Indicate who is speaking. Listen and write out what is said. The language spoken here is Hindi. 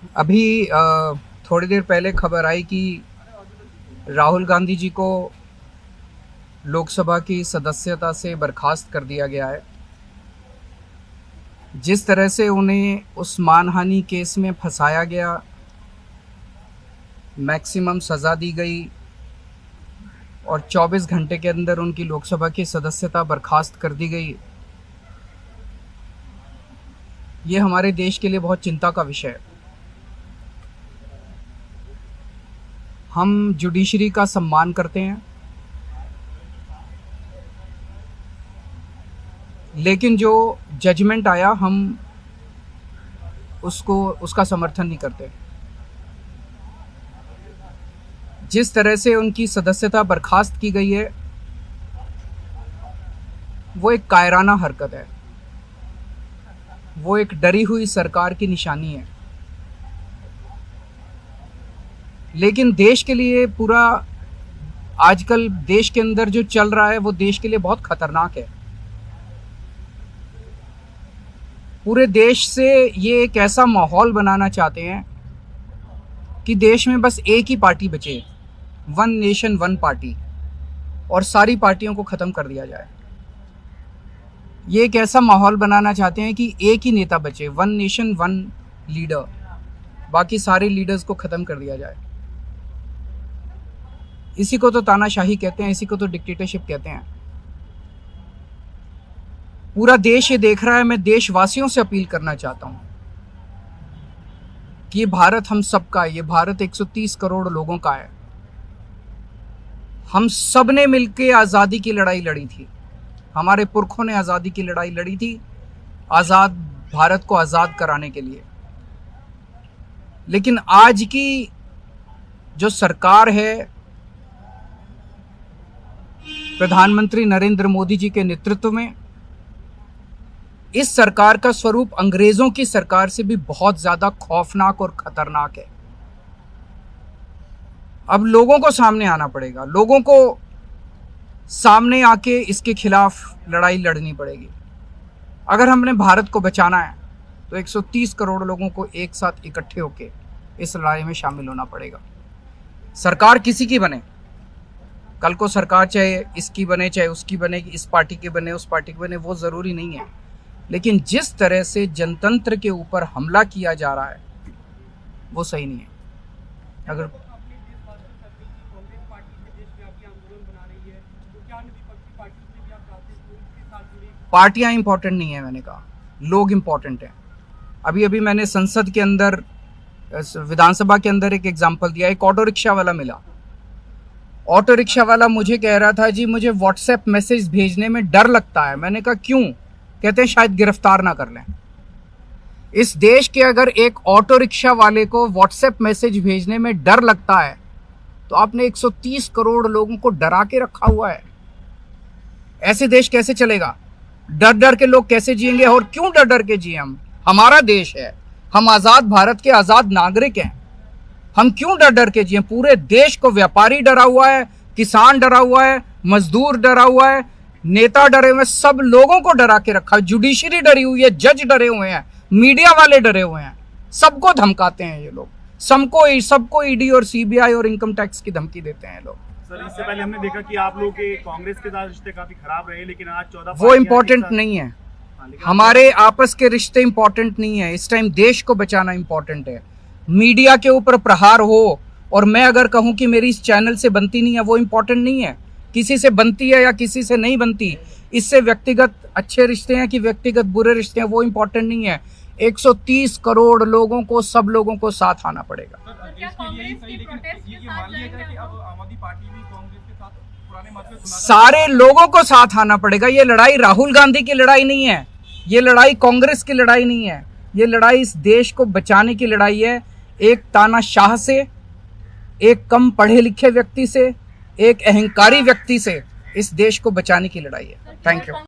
Speaker 1: अभी थोड़ी देर पहले खबर आई कि राहुल गांधी जी को लोकसभा की सदस्यता से बर्खास्त कर दिया गया है। जिस तरह से उन्हें उस मानहानि केस में फंसाया गया, मैक्सिमम सज़ा दी गई और 24 घंटे के अंदर उनकी लोकसभा की सदस्यता बर्खास्त कर दी गई, ये हमारे देश के लिए बहुत चिंता का विषय है। हम जुडिशरी का सम्मान करते हैं, लेकिन जो जजमेंट आया हम उसका समर्थन नहीं करते। जिस तरह से उनकी सदस्यता बर्खास्त की गई है, वो एक कायराना हरकत है, वो एक डरी हुई सरकार की निशानी है। लेकिन देश के लिए पूरा आजकल देश के अंदर जो चल रहा है वो देश के लिए बहुत खतरनाक है। पूरे देश से ये एक ऐसा माहौल बनाना चाहते हैं कि देश में बस एक ही पार्टी बचे, वन नेशन वन पार्टी, और सारी पार्टियों को ख़त्म कर दिया जाए। ये एक ऐसा माहौल बनाना चाहते हैं कि एक ही नेता बचे, वन नेशन वन लीडर, बाकी सारे लीडर्स को ख़त्म कर दिया जाए। इसी को तो तानाशाही कहते हैं, इसी को तो डिक्टेटरशिप कहते हैं। पूरा देश ये देख रहा है। मैं देशवासियों से अपील करना चाहता हूं कि ये भारत हम सबका है, ये भारत 130 करोड़ लोगों का है। हम सब ने मिलकर आज़ादी की लड़ाई लड़ी थी, हमारे पुरखों ने आज़ादी की लड़ाई लड़ी थी, आज़ाद भारत को आज़ाद कराने के लिए। लेकिन आज की जो सरकार है, प्रधानमंत्री नरेंद्र मोदी जी के नेतृत्व में, इस सरकार का स्वरूप अंग्रेजों की सरकार से भी बहुत ज्यादा खौफनाक और खतरनाक है। अब लोगों को सामने आना पड़ेगा, लोगों को सामने आके इसके खिलाफ लड़ाई लड़नी पड़ेगी। अगर हमने भारत को बचाना है तो 130 करोड़ लोगों को एक साथ इकट्ठे होके इस लड़ाई में शामिल होना पड़ेगा। सरकार किसी की बने, कल को सरकार चाहे इसकी बने चाहे उसकी बने, इस पार्टी के बने उस पार्टी के बने, वो ज़रूरी नहीं है। लेकिन जिस तरह से जनतंत्र के ऊपर हमला किया जा रहा है वो सही नहीं है। अगर पार्टियां इंपॉर्टेंट नहीं है, मैंने कहा लोग इंपॉर्टेंट हैं। अभी अभी मैंने संसद के अंदर, विधानसभा के अंदर एक एग्जाम्पल दिया। एक ऑटो रिक्शा वाला मिला, ऑटो रिक्शा वाला मुझे कह रहा था जी मुझे व्हाट्सएप मैसेज भेजने में डर लगता है। मैंने कहा क्यों? कहते हैं शायद गिरफ्तार ना कर लें। इस देश के अगर एक ऑटो रिक्शा वाले को व्हाट्सएप मैसेज भेजने में डर लगता है तो आपने 130 करोड़ लोगों को डरा के रखा हुआ है। ऐसे देश कैसे चलेगा? डर डर के लोग कैसे जिएंगे? और क्यों डर डर के जिए? हमारा देश है, हम आजाद भारत के आजाद नागरिक हैं, हम क्यों डर डर के जिए? पूरे देश को व्यापारी डरा हुआ है, किसान डरा हुआ है, मजदूर डरा हुआ है, नेता डरे हुए हैं, सब लोगों को डरा के रखा है। जुडिशरी डरी हुई है, जज डरे हुए हैं, मीडिया वाले डरे हुए हैं, सबको धमकाते हैं ये लोग, सबको ईडी और सीबीआई और इनकम टैक्स की धमकी देते हैं लोग।
Speaker 2: सर, इससे पहले हमने देखा कि आप लोग के कांग्रेस के साथ रिश्ते काफी खराब रहे, लेकिन आज 14
Speaker 1: वो इम्पोर्टेंट नहीं है। हमारे आपस के रिश्ते इंपॉर्टेंट नहीं है। इस टाइम देश को बचाना इंपॉर्टेंट है। मीडिया के ऊपर प्रहार हो और मैं अगर कहूं कि मेरी इस चैनल से बनती नहीं है, वो इंपॉर्टेंट नहीं है। किसी से बनती है या किसी से नहीं बनती, इससे व्यक्तिगत अच्छे रिश्ते हैं कि व्यक्तिगत बुरे रिश्ते हैं, वो इंपॉर्टेंट नहीं है। 130 करोड़ लोगों को, सब लोगों को साथ आना पड़ेगा। सारे लोगों को साथ आना पड़ेगा। ये लड़ाई राहुल गांधी की लड़ाई नहीं है, ये लड़ाई कांग्रेस की लड़ाई नहीं है, ये लड़ाई इस देश को बचाने की लड़ाई है। एक तानाशाह से, एक कम पढ़े लिखे व्यक्ति से, एक अहंकारी व्यक्ति से इस देश को बचाने की लड़ाई है। Thank you.